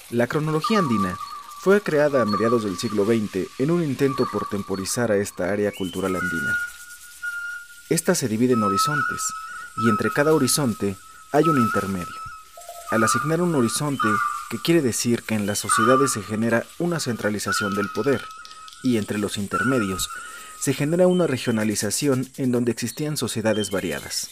La cronología andina fue creada a mediados del siglo XX en un intento por temporizar a esta área cultural andina. Esta se divide en horizontes, y entre cada horizonte hay un intermedio. Al asignar un horizonte, que quiere decir que en las sociedades se genera una centralización del poder, y entre los intermedios se genera una regionalización en donde existían sociedades variadas.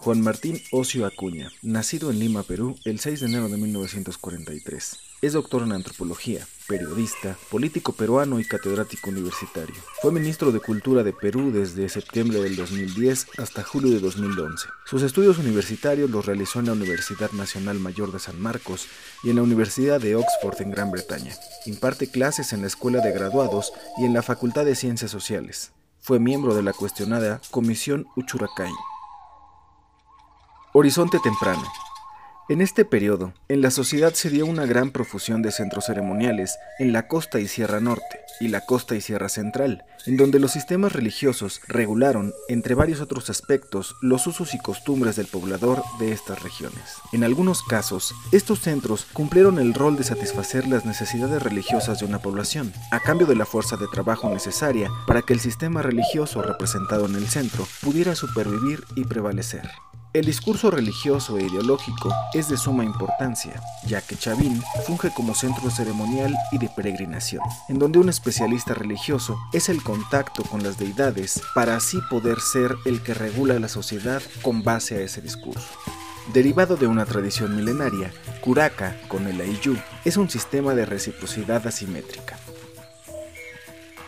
Juan Martín Ocio Acuña, nacido en Lima, Perú, el 6 de enero de 1943. Es doctor en antropología, periodista, político peruano y catedrático universitario. Fue ministro de Cultura de Perú desde septiembre del 2010 hasta julio de 2011. Sus estudios universitarios los realizó en la Universidad Nacional Mayor de San Marcos y en la Universidad de Oxford en Gran Bretaña. Imparte clases en la Escuela de Graduados y en la Facultad de Ciencias Sociales. Fue miembro de la cuestionada Comisión Uchucchacay. Horizonte temprano. En este periodo, en la sociedad se dio una gran profusión de centros ceremoniales en la costa y sierra norte y la costa y sierra central, en donde los sistemas religiosos regularon, entre varios otros aspectos, los usos y costumbres del poblador de estas regiones. En algunos casos, estos centros cumplieron el rol de satisfacer las necesidades religiosas de una población, a cambio de la fuerza de trabajo necesaria para que el sistema religioso representado en el centro pudiera supervivir y prevalecer. El discurso religioso e ideológico es de suma importancia, ya que Chavín funge como centro ceremonial y de peregrinación, en donde un especialista religioso es el contacto con las deidades para así poder ser el que regula la sociedad con base a ese discurso. Derivado de una tradición milenaria, Curaca, con el Ayllu, es un sistema de reciprocidad asimétrica.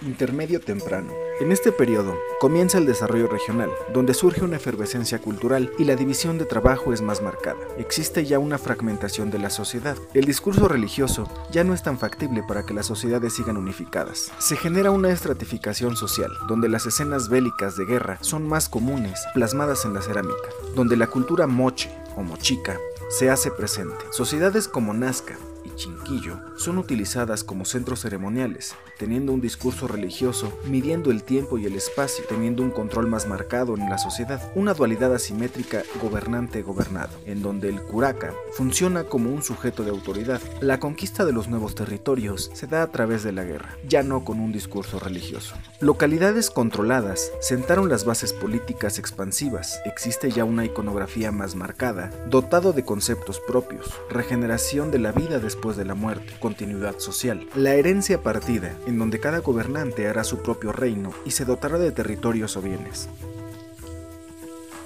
Intermedio temprano. En este periodo comienza el desarrollo regional, donde surge una efervescencia cultural y la división de trabajo es más marcada. Existe ya una fragmentación de la sociedad. El discurso religioso ya no es tan factible para que las sociedades sigan unificadas. Se genera una estratificación social, donde las escenas bélicas de guerra son más comunes, plasmadas en la cerámica, donde la cultura moche o mochica se hace presente. Sociedades como Nazca y Chinquillo son utilizadas como centros ceremoniales, teniendo un discurso religioso, midiendo el tiempo y el espacio, teniendo un control más marcado en la sociedad, una dualidad asimétrica gobernante-gobernado, en donde el curaca funciona como un sujeto de autoridad. La conquista de los nuevos territorios se da a través de la guerra, ya no con un discurso religioso. Localidades controladas sentaron las bases políticas expansivas, existe ya una iconografía más marcada, dotado de conceptos propios, regeneración de la vida después de la muerte, continuidad social, la herencia partida, en donde cada gobernante hará su propio reino y se dotará de territorios o bienes.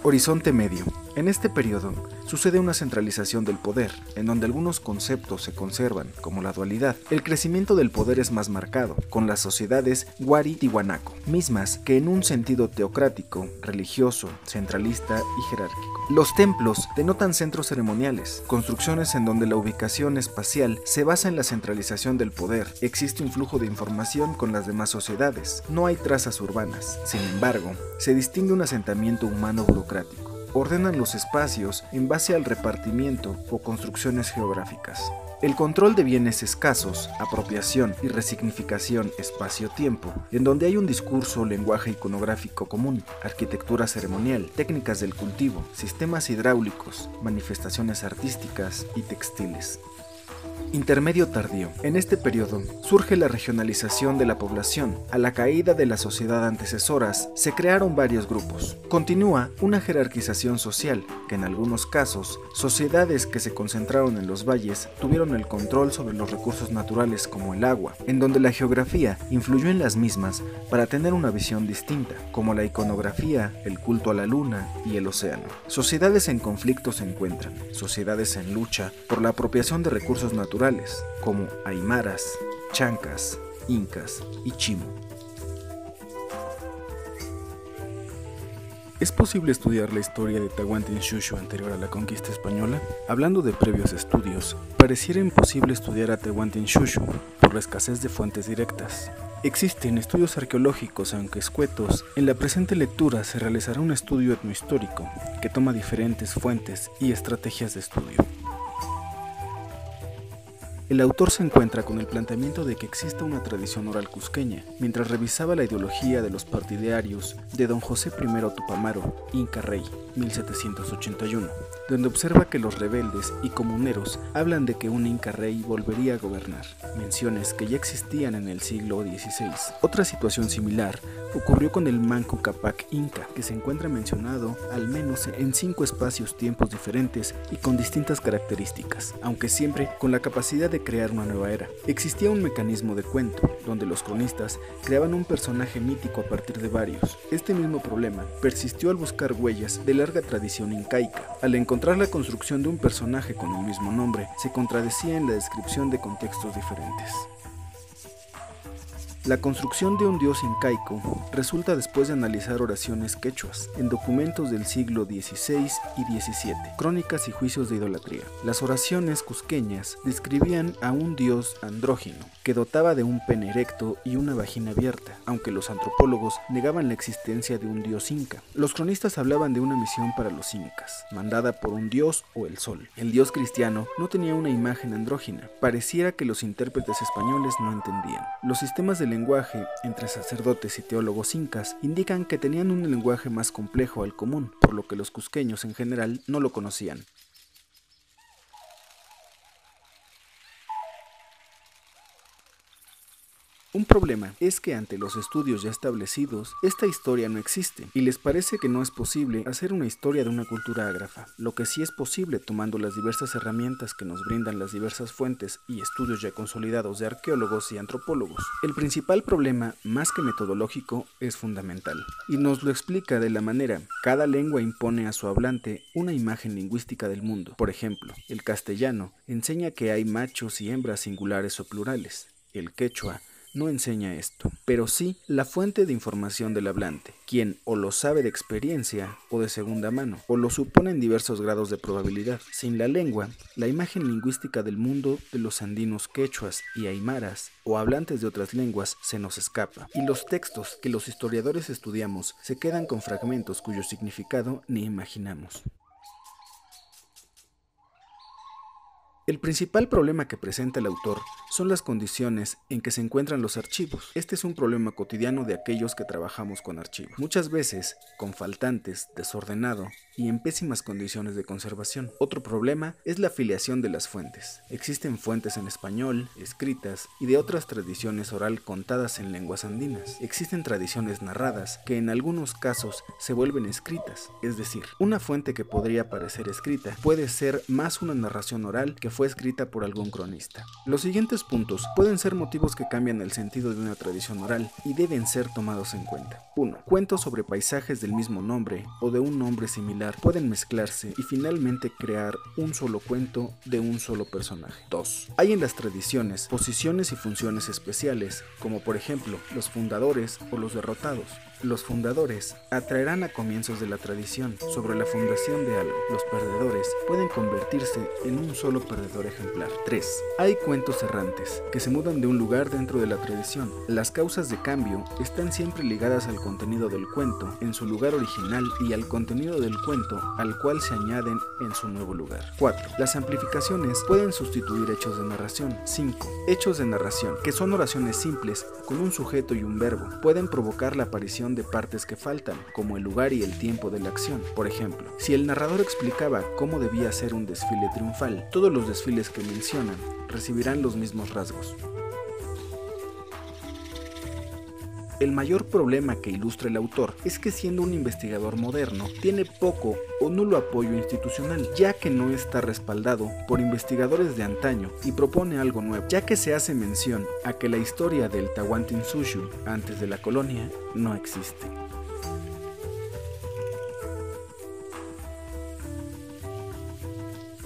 Horizonte medio. En este periodo sucede una centralización del poder, en donde algunos conceptos se conservan, como la dualidad. El crecimiento del poder es más marcado, con las sociedades Wari-Tiwanaku, mismas que en un sentido teocrático, religioso, centralista y jerárquico. Los templos denotan centros ceremoniales, construcciones en donde la ubicación espacial se basa en la centralización del poder. Existe un flujo de información con las demás sociedades. No hay trazas urbanas. Sin embargo, se distingue un asentamiento humano burocrático. Ordenan los espacios en base al repartimiento o construcciones geográficas. El control de bienes escasos, apropiación y resignificación espacio-tiempo, en donde hay un discurso o lenguaje iconográfico común, arquitectura ceremonial, técnicas del cultivo, sistemas hidráulicos, manifestaciones artísticas y textiles. Intermedio tardío. En este periodo surge la regionalización de la población. A la caída de las sociedades antecesoras se crearon varios grupos. Continúa una jerarquización social, que en algunos casos, sociedades que se concentraron en los valles tuvieron el control sobre los recursos naturales como el agua, en donde la geografía influyó en las mismas para tener una visión distinta, como la iconografía, el culto a la luna y el océano. Sociedades en conflicto se encuentran, sociedades en lucha por la apropiación de recursos naturales, como aymaras, chancas, incas y chimo. ¿Es posible estudiar la historia de Tahuantinsuyo anterior a la conquista española? Hablando de previos estudios, pareciera imposible estudiar a Tahuantinsuyo por la escasez de fuentes directas. Existen estudios arqueológicos, aunque escuetos. En la presente lectura se realizará un estudio etnohistórico que toma diferentes fuentes y estrategias de estudio. El autor se encuentra con el planteamiento de que exista una tradición oral cusqueña, mientras revisaba la ideología de los partidarios de don José I Tupamaro, Inca Rey, 1781, donde observa que los rebeldes y comuneros hablan de que un Inca Rey volvería a gobernar, menciones que ya existían en el siglo XVI. Otra situación similar ocurrió con el Manco Cápac Inca, que se encuentra mencionado al menos en 5 espacios-tiempos diferentes y con distintas características, aunque siempre con la capacidad de crear una nueva era. Existía un mecanismo de cuento, donde los cronistas creaban un personaje mítico a partir de varios. Este mismo problema persistió al buscar huellas de larga tradición incaica. Al encontrar la construcción de un personaje con el mismo nombre, se contradecía en la descripción de contextos diferentes. La construcción de un dios incaico resulta después de analizar oraciones quechuas en documentos del siglo XVI y XVII, crónicas y juicios de idolatría. Las oraciones cusqueñas describían a un dios andrógino que dotaba de un pene erecto y una vagina abierta, aunque los antropólogos negaban la existencia de un dios inca. Los cronistas hablaban de una misión para los incas, mandada por un dios o el sol. El dios cristiano no tenía una imagen andrógina. Pareciera que los intérpretes españoles no entendían. Los sistemas de lenguaje entre sacerdotes y teólogos incas indican que tenían un lenguaje más complejo al común, por lo que los cusqueños en general no lo conocían. Un problema es que ante los estudios ya establecidos, esta historia no existe, y les parece que no es posible hacer una historia de una cultura ágrafa, lo que sí es posible tomando las diversas herramientas que nos brindan las diversas fuentes y estudios ya consolidados de arqueólogos y antropólogos. El principal problema, más que metodológico, es fundamental, y nos lo explica de la manera: cada lengua impone a su hablante una imagen lingüística del mundo. Por ejemplo, el castellano enseña que hay machos y hembras singulares o plurales. El quechua no enseña esto, pero sí la fuente de información del hablante, quien o lo sabe de experiencia o de segunda mano, o lo supone en diversos grados de probabilidad. Sin la lengua, la imagen lingüística del mundo de los andinos quechuas y aymaras, o hablantes de otras lenguas, se nos escapa, y los textos que los historiadores estudiamos se quedan con fragmentos cuyo significado ni imaginamos. El principal problema que presenta el autor son las condiciones en que se encuentran los archivos. Este es un problema cotidiano de aquellos que trabajamos con archivos. Muchas veces con faltantes, desordenado y en pésimas condiciones de conservación. Otro problema es la filiación de las fuentes. Existen fuentes en español, escritas y de otras tradiciones oral contadas en lenguas andinas. Existen tradiciones narradas que en algunos casos se vuelven escritas, es decir, una fuente que podría parecer escrita puede ser más una narración oral que fue escrita por algún cronista. Los siguientes puntos pueden ser motivos que cambian el sentido de una tradición oral y deben ser tomados en cuenta. 1. Cuentos sobre paisajes del mismo nombre o de un nombre similar pueden mezclarse y finalmente crear un solo cuento de un solo personaje. 2. Hay en las tradiciones posiciones y funciones especiales, como por ejemplo los fundadores o los derrotados. Los fundadores atraerán a comienzos de la tradición sobre la fundación de algo. Los perdedores pueden convertirse en un solo perdedor ejemplar. 3. Hay cuentos errantes que se mudan de un lugar dentro de la tradición. Las causas de cambio están siempre ligadas al contenido del cuento en su lugar original y al contenido del cuento al cual se añaden en su nuevo lugar. 4. Las amplificaciones pueden sustituir hechos de narración. 5. Hechos de narración, que son oraciones simples con un sujeto y un verbo, pueden provocar la aparición de partes que faltan, como el lugar y el tiempo de la acción. Por ejemplo, si el narrador explicaba cómo debía ser un desfile triunfal, todos los desfiles que mencionan recibirán los mismos rasgos. El mayor problema que ilustra el autor es que, siendo un investigador moderno, tiene poco o nulo apoyo institucional, ya que no está respaldado por investigadores de antaño y propone algo nuevo, ya que se hace mención a que la historia del Tahuantinsuyo antes de la colonia no existe.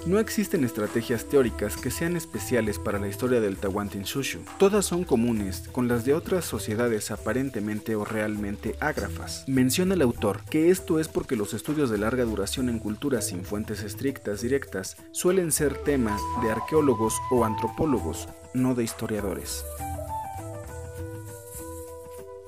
No existen estrategias teóricas que sean especiales para la historia del Tahuantinsuyo. Todas son comunes con las de otras sociedades aparentemente o realmente ágrafas. Menciona el autor que esto es porque los estudios de larga duración en culturas sin fuentes estrictas directas suelen ser tema de arqueólogos o antropólogos, no de historiadores.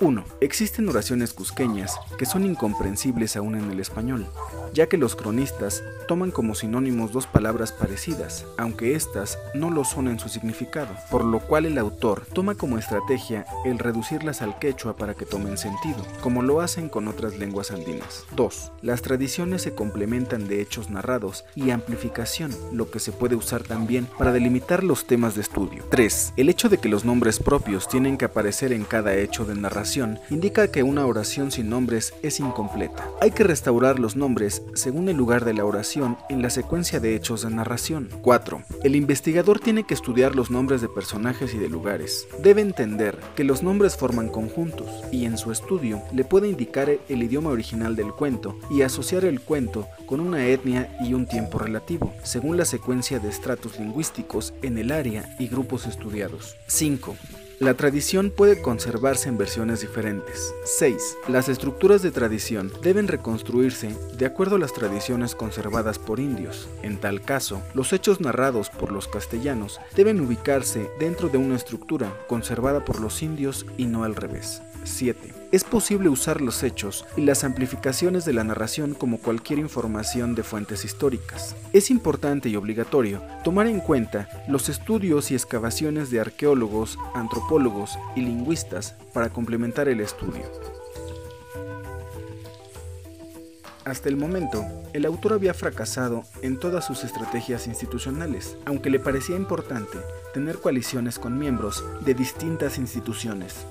1. Existen oraciones cusqueñas que son incomprensibles aún en el español, ya que los cronistas toman como sinónimos dos palabras parecidas, aunque éstas no lo son en su significado, por lo cual el autor toma como estrategia el reducirlas al quechua para que tomen sentido, como lo hacen con otras lenguas andinas. 2. Las tradiciones se complementan de hechos narrados y amplificación, lo que se puede usar también para delimitar los temas de estudio. 3. El hecho de que los nombres propios tienen que aparecer en cada hecho de narración indica que una oración sin nombres es incompleta. Hay que restaurar los nombres según el lugar de la oración en la secuencia de hechos de narración. 4. El investigador tiene que estudiar los nombres de personajes y de lugares. Debe entender que los nombres forman conjuntos y en su estudio le puede indicar el idioma original del cuento y asociar el cuento con una etnia y un tiempo relativo, según la secuencia de estratos lingüísticos en el área y grupos estudiados. 5. La tradición puede conservarse en versiones diferentes. 6. Las estructuras de tradición deben reconstruirse de acuerdo a las tradiciones conservadas por indios. En tal caso, los hechos narrados por los castellanos deben ubicarse dentro de una estructura conservada por los indios y no al revés. 7. Es posible usar los hechos y las amplificaciones de la narración como cualquier información de fuentes históricas. Es importante y obligatorio tomar en cuenta los estudios y excavaciones de arqueólogos, antropólogos y lingüistas para complementar el estudio. Hasta el momento, el autor había fracasado en todas sus estrategias institucionales, aunque le parecía importante tener coaliciones con miembros de distintas instituciones.